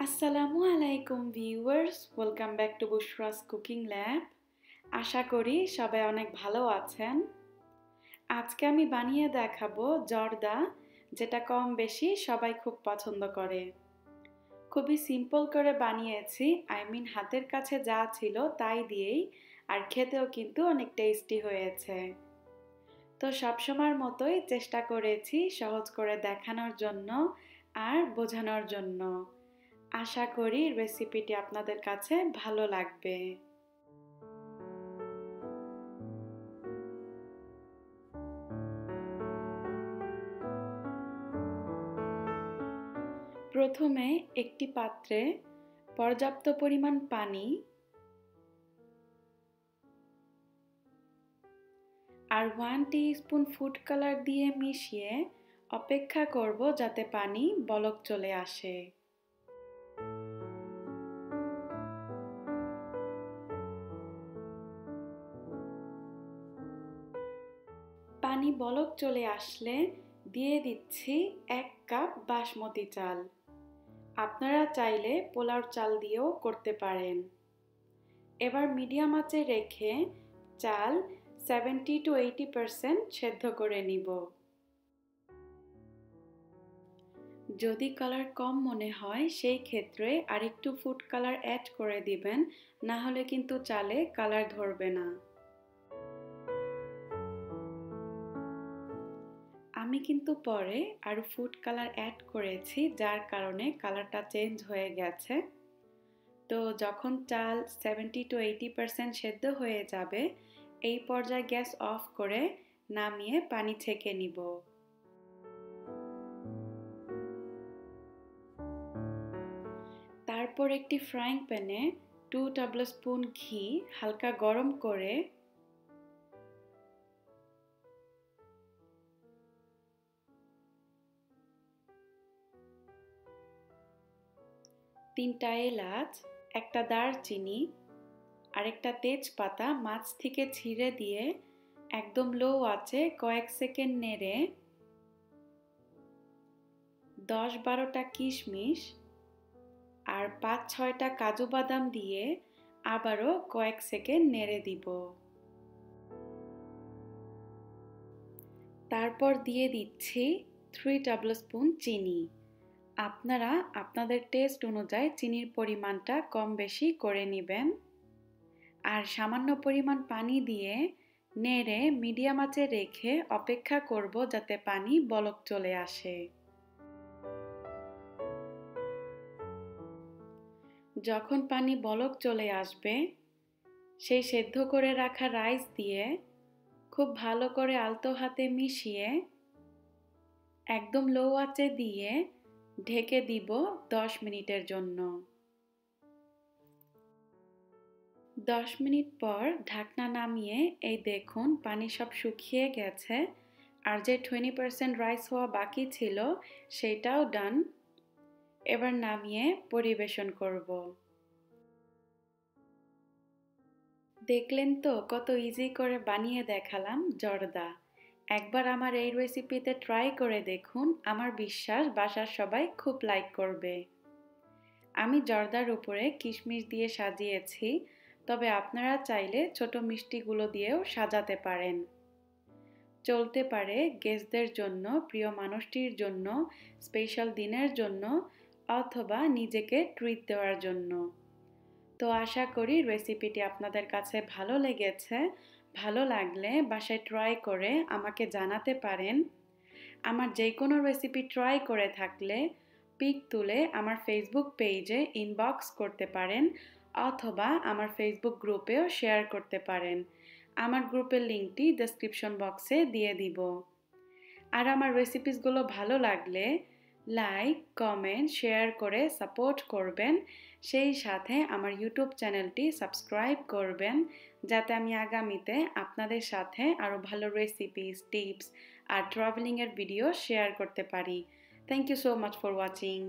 আসসালামু আলাইকুম viewers, welcome back to Bushra's cooking lab. আশা করি সবাই অনেক ভালো আছেন। আজকে আমি বানিয়ে দেখাবো জর্দা, যেটা কম বেশি সবাই খুব পছন্দ করে। খুবই সিম্পল করে বানিয়েছি, হাতের কাছে যা ছিল তাই দিয়েই, আর খেতেও কিন্তু অনেক টেস্টি হয়েছে। তো সবসময়ের মতোই চেষ্টা করেছি সহজ করে দেখানোর জন্য আর বোঝানোর জন্য। আশা করি রেসিপিটি আপনাদের কাছে ভালো লাগবে। প্রথমে একটি পাত্রে পর্যাপ্ত পরিমাণ পানি আর 1 টিস্পুন ফুড কালার দিয়ে মিশিয়ে অপেক্ষা করব যাতে পানি বলক চলে আসে। পানি বলক চলে আসলে দিয়ে দিচ্ছি 1 কাপ বাসমতি চাল। আপনারা চাইলে পোলাও চাল দিয়েও করতে পারেন। এবার মিডিয়াম আঁচে রেখে চাল 70 to 80% সেদ্ধ করে নিব। যদি কালার কম মনে হয় সেই ক্ষেত্রে আরেকটু ফুড কালার অ্যাড করে দিবেন, না হলে কিন্তু চালে কালার ধরবে না। আমি কিন্তু পরে আরো ফুড কালার অ্যাড করেছি, যার কারণে কালারটা চেঞ্জ হয়ে গেছে। তো যখন চাল 70 to 80% সেদ্ধ হয়ে যাবে, এই পর্যায়ে গ্যাস অফ করে নামিয়ে পানি ছেঁকে নিব। তারপর একটি ফ্রাইং প্যানে 2 টেবিলস্পুন ঘি হালকা গরম করে তিনটা এলাচ, একটা দারচিনি আর একটা তেজপাতা মাছ থেকে ছিঁড়ে দিয়ে একদম লো আঁচে কয়েক সেকেন্ড নেড়ে 10-12টা কিশমিশ আর 5-6টা কাজু বাদাম দিয়ে আবারও কয়েক সেকেন্ড নেড়ে দিব। তারপর দিয়ে দিচ্ছি 3 টেবিলস্পুন চিনি। আপনারা আপনাদের টেস্ট অনুযায়ী চিনির পরিমাণটা কম বেশি করে নেবেন। আর সামান্য পরিমাণ পানি দিয়ে নেড়ে মিডিয়াম আঁচে রেখে অপেক্ষা করব যাতে পানি বলক চলে আসে। যখন পানি বলক চলে আসবে, সেই সেদ্ধ করে রাখা রাইস দিয়ে খুব ভালো করে আলতো হাতে মিশিয়ে একদম লো আঁচে দিয়ে ঢেকে দিব 10 মিনিটের জন্য। 10 মিনিট পর ঢাকনা নামিয়ে এই দেখুন পানি সব শুকিয়ে গেছে, আর যে 20% রাইস হওয়া বাকি ছিল সেটাও ডান। এবার নামিয়ে পরিবেশন করব। দেখলেন তো কত ইজি করে বানিয়ে দেখালাম জর্দা। একবার আমার এই রেসিপিতে ট্রাই করে দেখুন, আমার বিশ্বাস বাসার সবাই খুব লাইক করবে। আমি জর্দার উপরে কিশমিশ দিয়ে সাজিয়েছি, তবে আপনারা চাইলে ছোট মিষ্টিগুলো দিয়েও সাজাতে পারেন। চলতে পারে গেস্টদের জন্য, প্রিয় মানুষটির জন্য, স্পেশাল দিনের জন্য অথবা নিজেকে ট্রিট দেওয়ার জন্য। তো আশা করি রেসিপিটি আপনাদের কাছে ভালো লেগেছে। ভালো লাগলে বাসায় ট্রাই করে আমাকে জানাতে পারেন। আমার যে কোনো রেসিপি ট্রাই করে থাকলে পিক তুলে আমার ফেসবুক পেজে ইনবক্স করতে পারেন অথবা আমার ফেসবুক গ্রুপেও শেয়ার করতে পারেন। আমার গ্রুপের লিঙ্কটি ডেসক্রিপশন বক্সে দিয়ে দিব। আর আমার রেসিপিসগুলো ভালো লাগলে লাইক, কমেন্ট, শেয়ার করে সাপোর্ট করবেন। সেই সাথে আমার ইউটিউব চ্যানেলটি সাবস্ক্রাইব করবেন, যাতে আমি আগামীতে আপনাদের সাথে আরও ভালো রেসিপিস, টিপস আর ট্রাভেলিংয়ের ভিডিও শেয়ার করতে পারি। Thank you so much for watching.